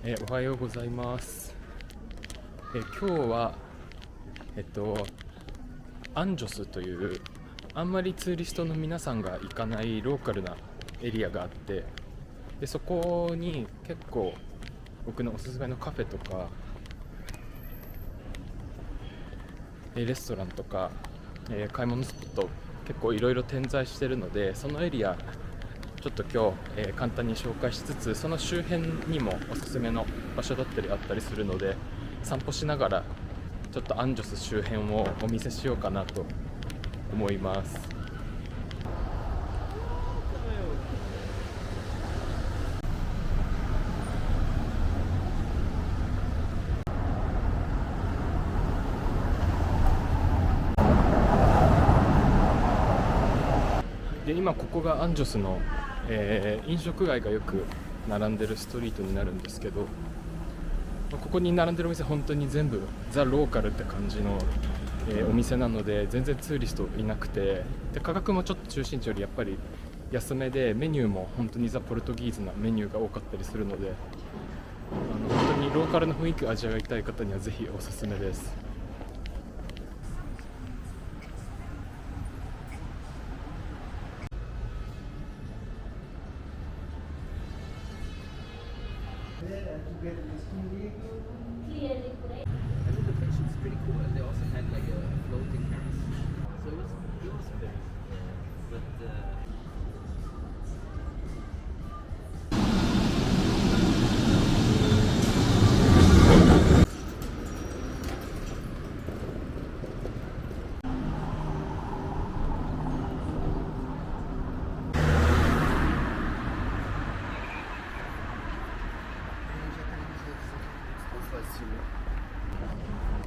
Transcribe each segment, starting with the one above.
おはようございます。今日は、アンジョスというあんまりツーリストの皆さんが行かないローカルなエリアがあって、でそこに結構僕のおすすめのカフェとかレストランとか、買い物スポット結構いろいろ点在してるので、そのエリアちょっと今日、簡単に紹介しつつ、その周辺にもおすすめの場所だったりあったりするので、散歩しながらちょっとアンジョス周辺をお見せしようかなと思います。で今ここがアンジョスの、飲食街がよく並んでるストリートになるんですけど、ここに並んでるお店本当に全部ザ・ローカルって感じの、お店なので、全然ツーリストいなくて、で価格もちょっと中心地よりやっぱり安めで、メニューも本当にザ・ポルトギーズなメニューが多かったりするので、本当にローカルな雰囲気を味わいたい方にはぜひおすすめです。I think the friendship's pretty cool, and they also had like a floating terrace, so it was very cool. But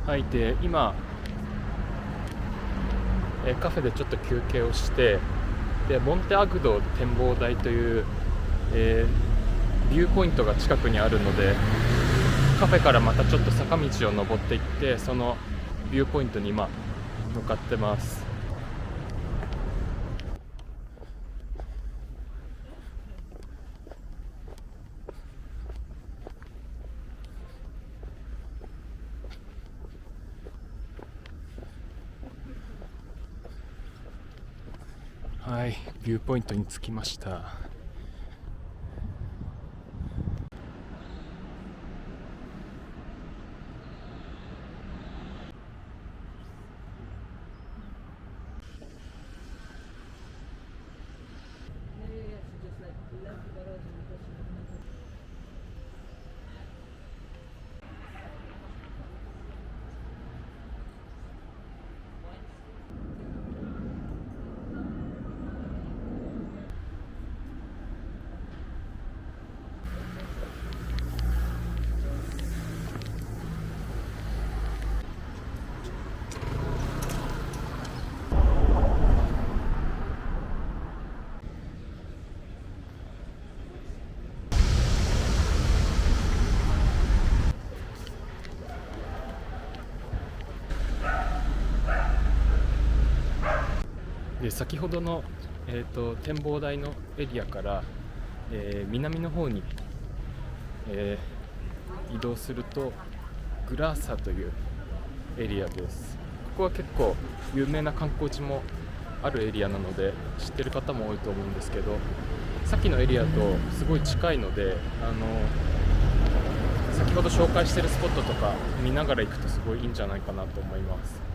はい、で今、カフェでちょっと休憩をして、でモンテアグド展望台という、ビューポイントが近くにあるので、カフェからまたちょっと坂道を登っていって、そのビューポイントに今向かってます。はい、ビューポイントに着きました。で先ほどの、展望台のエリアから、南の方に、移動するとグラーサというエリアです。ここは結構有名な観光地もあるエリアなので知ってる方も多いと思うんですけど、さっきのエリアとすごい近いので、先ほど紹介してるスポットとか見ながら行くとすごいいいんじゃないかなと思います。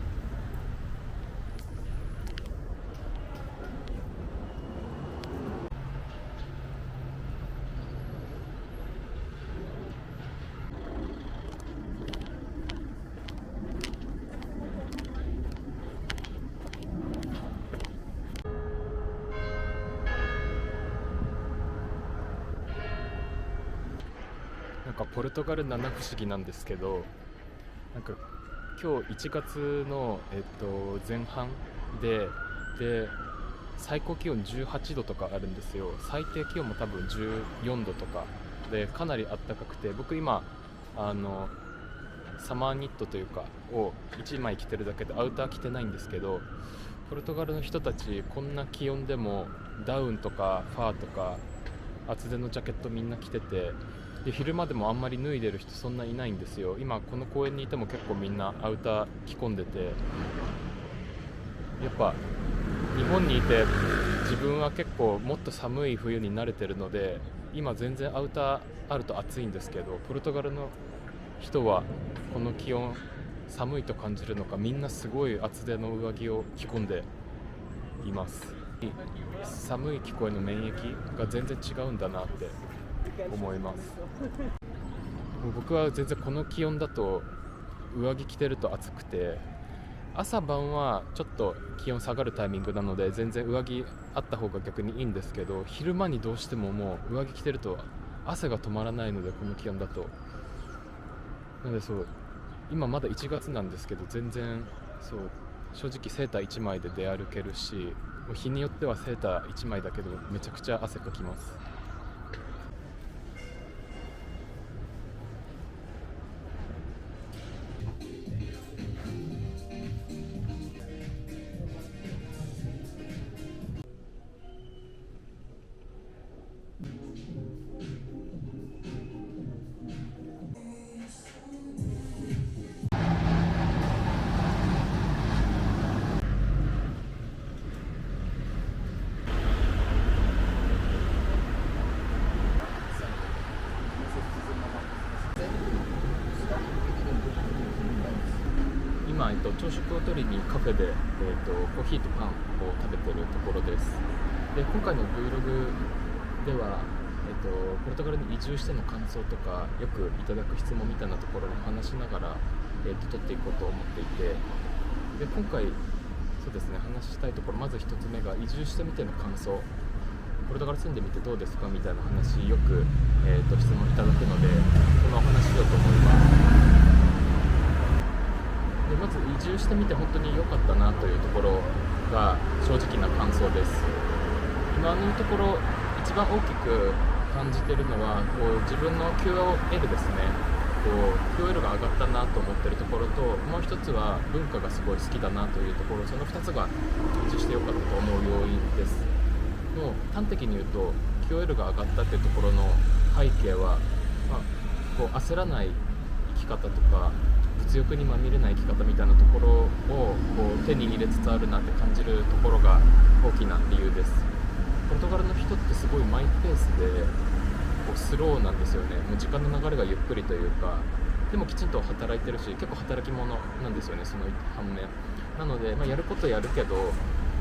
なんかポルトガル七不思議なんですけど、なんか今日1月の、前半で最高気温18度とかあるんですよ。最低気温も多分14度とかで、かなり暖かくて、僕今サマーニットというかを1枚着てるだけでアウター着てないんですけど、ポルトガルの人たちこんな気温でもダウンとかファーとか厚手のジャケットみんな着てて、で昼間でもあんまり脱いでる人そんないないんですよ。今この公園にいても結構みんなアウター着込んでて、やっぱ日本にいて自分は結構もっと寒い冬に慣れてるので、今全然アウターあると暑いんですけど、ポルトガルの人はこの気温寒いと感じるのか、みんなすごい厚手の上着を着込んでいます。寒い気候への免疫が全然違うんだなって思います。もう僕は全然この気温だと上着着てると暑くて、朝晩はちょっと気温下がるタイミングなので全然上着あった方が逆にいいんですけど、昼間にどうしてももう上着着てると汗が止まらないので、この気温だと。なのでそう今まだ1月なんですけど、全然そう正直セーター1枚で出歩けるし、もう日によってはセーター1枚だけどめちゃくちゃ汗かきます。今、朝食を取りにカフェで、コーヒーとパンを食べてるところです。で今回の Vlog では、ポルトガルに移住しての感想とかよくいただく質問みたいなところを話しながら、撮っていこうと思っていて、で今回そうですね、話したいところ、まず1つ目が移住してみての感想、ポルトガル住んでみてどうですかみたいな話よく、質問いただくので、このお話しようと思います。でまず移住してみて本当に良かったなというところが正直な感想です。今のところ一番大きく感じているのは自分の QOL ですね。QOL が上がったなと思っているところと、もう一つは文化がすごい好きだなというところ、その2つが移住して良かったと思う要因です。もう端的に言うと QOL が上がったというところの背景は、焦らない生き方とか物欲にまみれない生き方みたいなところを手に入れつつあるなって感じるところが大きな理由です。ポルトガルの人ってすごいマイペースでスローなんですよね。もう時間の流れがゆっくりというか、でもきちんと働いてるし、結構働き者なんですよね、その反面。なので、やることやるけど、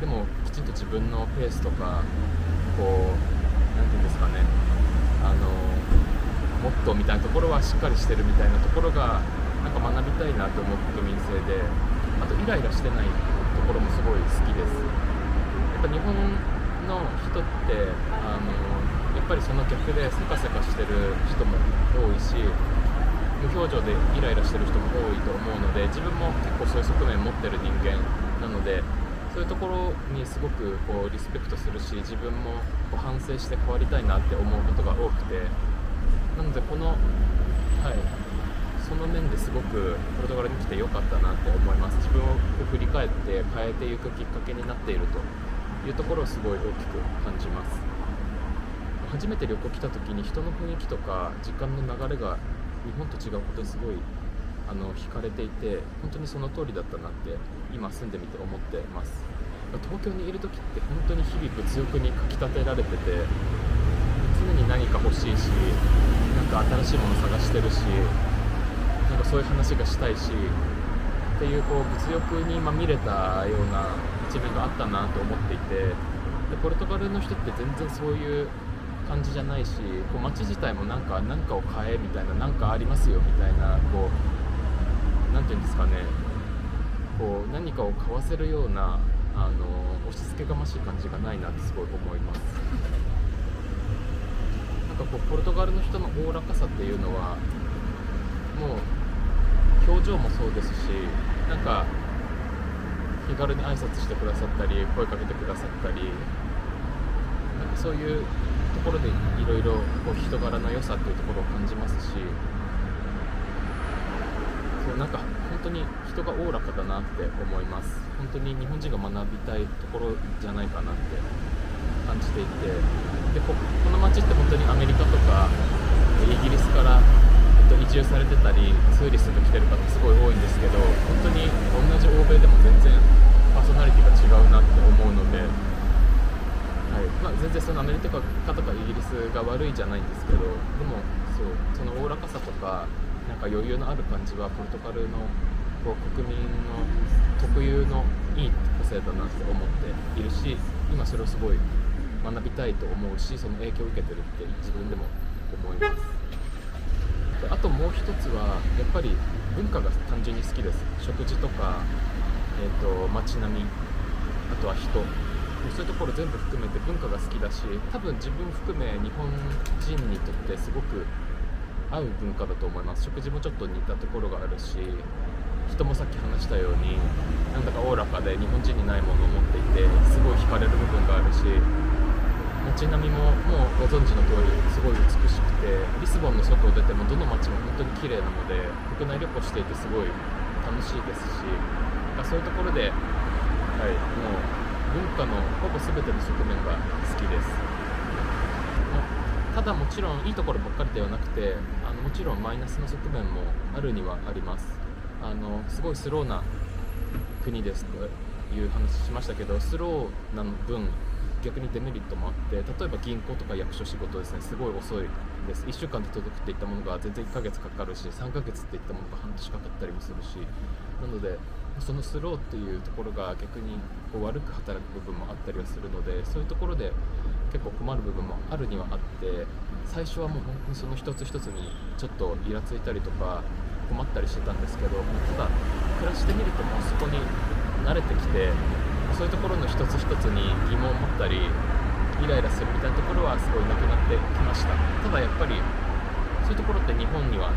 でもきちんと自分のペースとかなんていうんですかね、モットーみたいなところはしっかりしてるみたいなところがなんか学びたいなと思う国民性で、あとイライラしてないところもすごい好きです。やっぱ日本の人ってやっぱりその逆でせかせかしてる人も多いし、無表情でイライラしてる人も多いと思うので、自分も結構そういう側面持ってる人間なので、そういうところにすごくリスペクトするし、自分も反省して変わりたいなって思うことが多くて、なのでその面ですごくポルトガルに来てよかったなって思います。自分を振り返って変えていくきっかけになっているというところをすごい大きく感じます。初めて旅行来た時に人の雰囲気とか時間の流れが日本と違うことにすごい惹かれていて、本当にその通りだったなって今住んでみて思ってます。東京にいる時って本当に日々物欲にかきたてられてて、常に何か欲しいし、なんか新しいもの探してるし、なんかそういう話がしたいしっていう物欲にまみれたような一面があったなと思っていて、でポルトガルの人って全然そういう感じじゃないし、街自体もなんかを買えみたいな、なんかありますよみたいな、なんていうんですかね、何かを買わせるような押し付けがましい感じがないなってすごい思います。なんかポルトガルの人のおおらかさっていうのはもう表情もそうですし、なんか気軽に挨拶してくださったり声かけてくださったり、なんかそういうところでいろいろ人柄の良さっていうところを感じますし、なんか本当に人がおおらかだなって思います。本当に日本人が学びたいところじゃないかなって感じていて、で この街って本当にアメリカとかイギリスから、移住されてたりツーリストで来てる方すごい多いんですけど、本当に同じ欧米でも全然パーソナリティが違うなって思うので、全然そのアメリカとかイギリスが悪いじゃないんですけど、でもそのおおらかさとかなんか余裕のある感じはポルトガルのこう国民の特有のいい個性だなって思っているし、今それをすごい学びたいと思うし、その影響を受けてるって自分でも思います。であともう一つはやっぱり文化が単純に好きです。食事とか、街並み、あとは人、そういうところ全部含めて文化が好きだし、多分自分含め日本人にとってすごく合う文化だと思います。食事もちょっと似たところがあるし、人もさっき話したようになんだかおおらかで日本人にないものを持っていてすごい惹かれる部分があるし、街並みももうご存知の通りすごい美しくて、リスボンの外を出てもどの街も本当に綺麗なので国内旅行していてすごい楽しいですし、そういうところで、もう文化のほぼ全ての側面が好きです。ただもちろんいいところばっかりではなくて、もちろんマイナスの側面もあるにはあります。すごいスローな国ですという話しましたけど、スローな分逆にデメリットもあって、例えば銀行とか役所仕事ですね、すごい遅いです。1週間で届くっていったものが全然1ヶ月かかるし、3ヶ月っていったものが半年かかったりもするし、なのでそのスローっていうところが逆にこう悪く働く部分もあったりはするので、そういうところで結構困る部分もあるにはあって、最初はもう本当にその一つ一つにちょっとイラついたりとか困ったりしてたんですけど、ただ暮らしてみるともうそこに慣れてきて、そういうところの一つ一つに疑問を持ったりイライラするみたいなところはすごいなくなってきました。ただやっぱりそういうところって日本には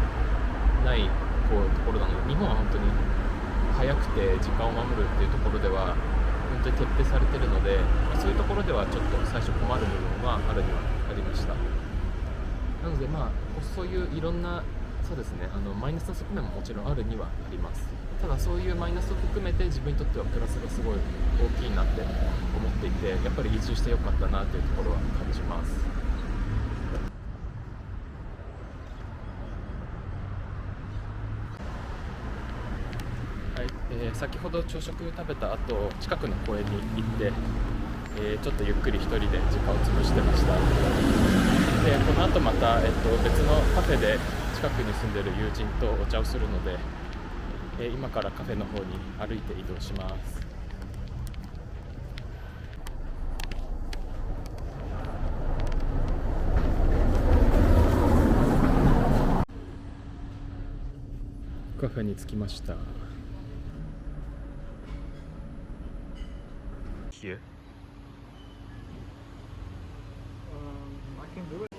ないところなので、日本は本当に早くて時間を守るっていうところでは本当に徹底されているので、そういうところではちょっと最初困る部分はあるにはありました。なのでそういういろんなそうですね、マイナスの側面ももちろんあるにはあります。ただそういうマイナスを含めて自分にとってはプラスがすごい大きいなって思っていて、やっぱり移住してよかったなというところは感じます。はい、先ほど朝食食べた後、近くの公園に行って、ちょっとゆっくり一人で時間を潰してました。でこの後また、別のカフェで近くに住んでる友人とお茶をするので、今からカフェの方に歩いて移動します。カフェに着きました。Here? I can do it.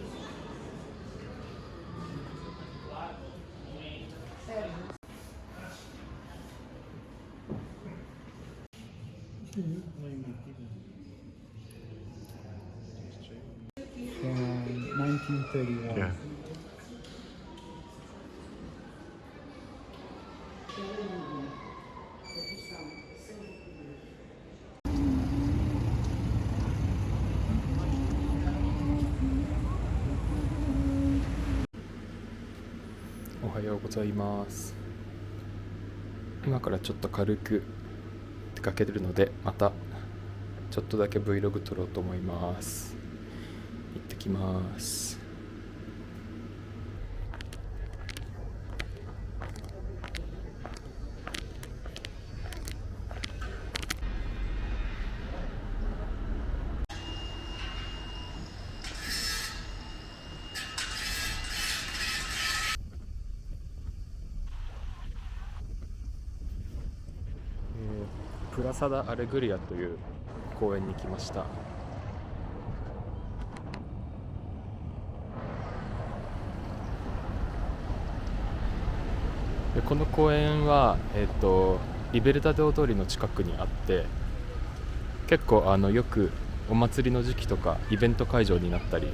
From 1931. Yeah.おはようございます。今からちょっと軽く出かけるので、またちょっとだけ Vlog 撮ろうと思います。行ってきます。プラサダ・アレグリアという公園に来ました。でこの公園は、リベルタデオ通りの近くにあって、結構よくお祭りの時期とかイベント会場になったり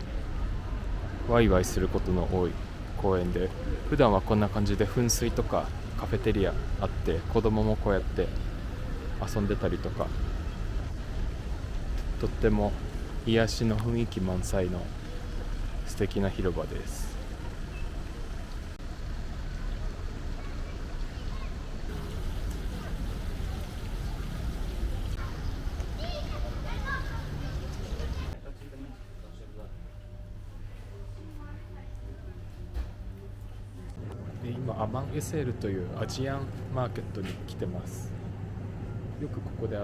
ワイワイすることの多い公園で、普段はこんな感じで噴水とかカフェテリアあって、子供もこうやって遊んでたりとか、とっても癒しの雰囲気満載の素敵な広場です。で今アマンエセールというアジアンマーケットに来てます。よくここで日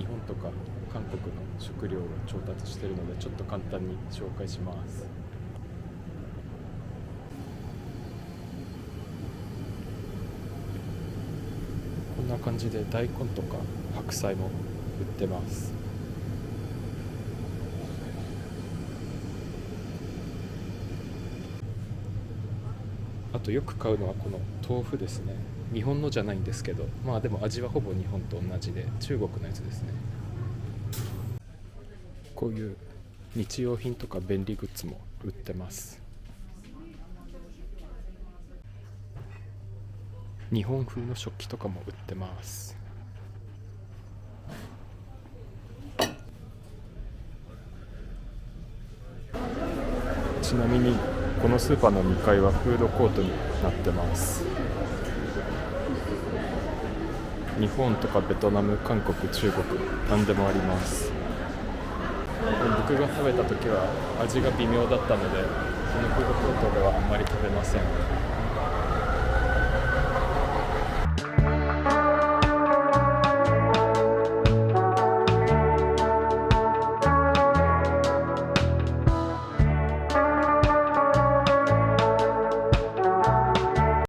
本とか韓国の食料を調達しているのでちょっと簡単に紹介します。こんな感じで大根とか白菜も売ってます。あとよく買うのはこの豆腐ですね。日本のじゃないんですけど、まあでも味はほぼ日本と同じで中国のやつですね。こういう日用品とか便利グッズも売ってます。日本風の食器とかも売ってます。ちなみにこのスーパーの2階はフードコートになってます。日本とかベトナム、韓国、中国何でもあります。僕が食べた時は味が微妙だったのでこのフードコートではあんまり食べません。